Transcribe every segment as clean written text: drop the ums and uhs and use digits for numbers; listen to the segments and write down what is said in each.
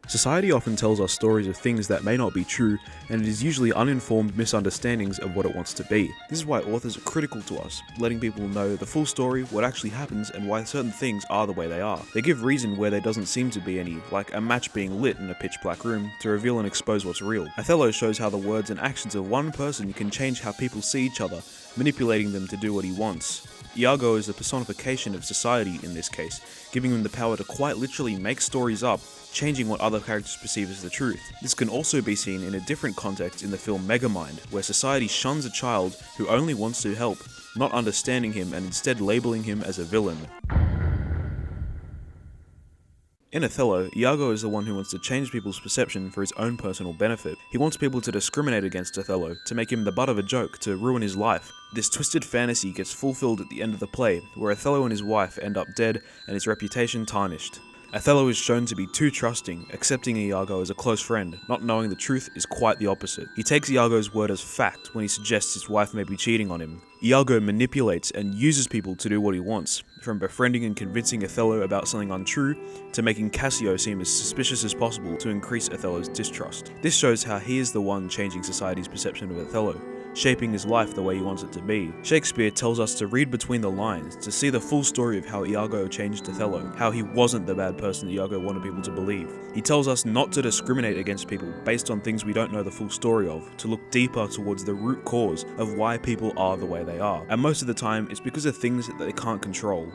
Society often tells us stories of things that may not be true, and it is usually uninformed misunderstandings of what it wants to be. This is why authors are critical to us, letting people know the full story, what actually happens, and why certain things are the way they are. They give reason where there doesn't seem to be any, like a match being lit in a pitch black room, to reveal and expose what's real. Othello shows how the words and actions of one person can change how people see each other, manipulating them to do what he wants. Iago is the personification of society in this case, giving him the power to quite literally make stories up, changing what other characters perceive as the truth. This can also be seen in a different context in the film Megamind, where society shuns a child who only wants to help, not understanding him and instead labeling him as a villain. In Othello, Iago is the one who wants to change people's perception for his own personal benefit. He wants people to discriminate against Othello, to make him the butt of a joke, to ruin his life. This twisted fantasy gets fulfilled at the end of the play, where Othello and his wife end up dead and his reputation tarnished. Othello is shown to be too trusting, accepting Iago as a close friend, not knowing the truth is quite the opposite. He takes Iago's word as fact when he suggests his wife may be cheating on him. Iago manipulates and uses people to do what he wants, from befriending and convincing Othello about something untrue, to making Cassio seem as suspicious as possible to increase Othello's distrust. This shows how he is the one changing society's perception of Othello, shaping his life the way he wants it to be. Shakespeare tells us to read between the lines, to see the full story of how Iago changed Othello, how he wasn't the bad person Iago wanted people to believe. He tells us not to discriminate against people based on things we don't know the full story of, to look deeper towards the root cause of why people are the way they are. And most of the time, it's because of things that they can't control.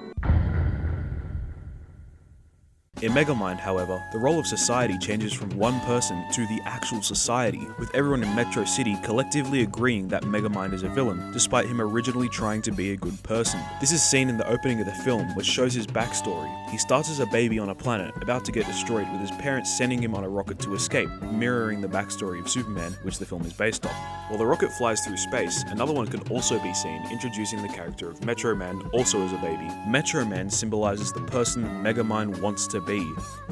In Megamind, however, the role of society changes from one person to the actual society, with everyone in Metro City collectively agreeing that Megamind is a villain, despite him originally trying to be a good person. This is seen in the opening of the film, which shows his backstory. He starts as a baby on a planet, about to get destroyed, with his parents sending him on a rocket to escape, mirroring the backstory of Superman, which the film is based on. While the rocket flies through space, another one can also be seen, introducing the character of Metro Man, also as a baby. Metro Man symbolizes the person Megamind wants to be,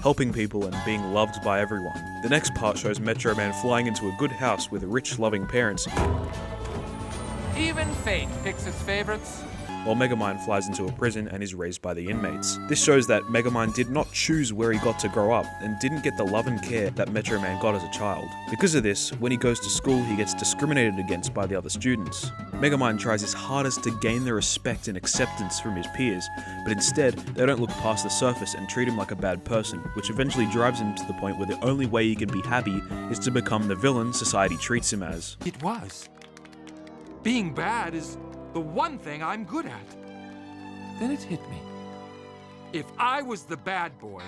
helping people and being loved by everyone. The next part shows Metro Man flying into a good house with rich, loving parents, even fate picks its favorites, while Megamind flies into a prison and is raised by the inmates. This shows that Megamind did not choose where he got to grow up, and didn't get the love and care that Metro Man got as a child. Because of this, when he goes to school, he gets discriminated against by the other students. Megamind tries his hardest to gain the respect and acceptance from his peers, but instead, they don't look past the surface and treat him like a bad person, which eventually drives him to the point where the only way he can be happy is to become the villain society treats him as. It was. Being bad is the one thing I'm good at. Then it hit me. If I was the bad boy,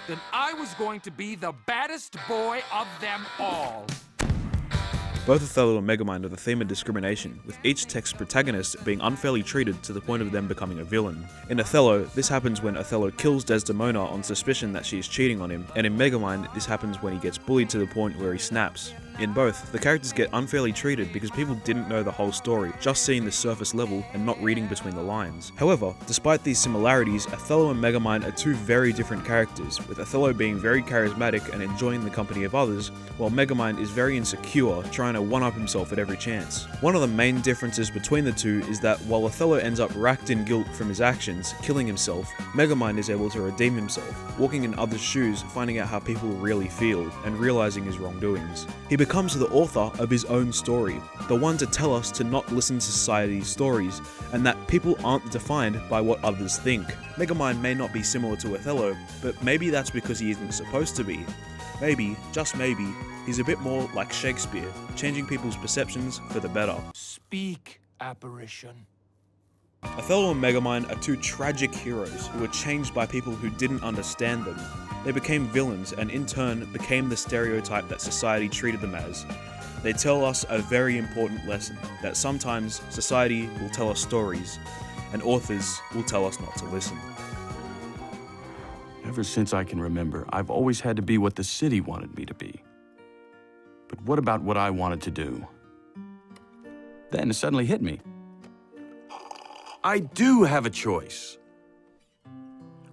then I was going to be the baddest boy of them all. Both Othello and Megamind are the theme of discrimination, with each text protagonist being unfairly treated to the point of them becoming a villain. In Othello, this happens when Othello kills Desdemona on suspicion that she is cheating on him, and in Megamind, this happens when he gets bullied to the point where he snaps. In both, the characters get unfairly treated because people didn't know the whole story, just seeing the surface level and not reading between the lines. However, despite these similarities, Othello and Megamind are two very different characters, with Othello being very charismatic and enjoying the company of others, while Megamind is very insecure, trying to one-up himself at every chance. One of the main differences between the two is that while Othello ends up racked in guilt from his actions, killing himself, Megamind is able to redeem himself, walking in others' shoes, finding out how people really feel, and realizing his wrongdoings. He becomes the author of his own story, the one to tell us to not listen to society's stories, and that people aren't defined by what others think. Megamind may not be similar to Othello, but maybe that's because he isn't supposed to be. Maybe, just maybe, he's a bit more like Shakespeare, changing people's perceptions for the better. Speak, apparition. Othello and Megamind are two tragic heroes who were changed by people who didn't understand them. They became villains and in turn became the stereotype that society treated them as. They tell us a very important lesson, that sometimes society will tell us stories, and authors will tell us not to listen. Ever since I can remember, I've always had to be what the city wanted me to be. But what about what I wanted to do? Then it suddenly hit me. I do have a choice.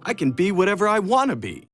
I can be whatever I want to be.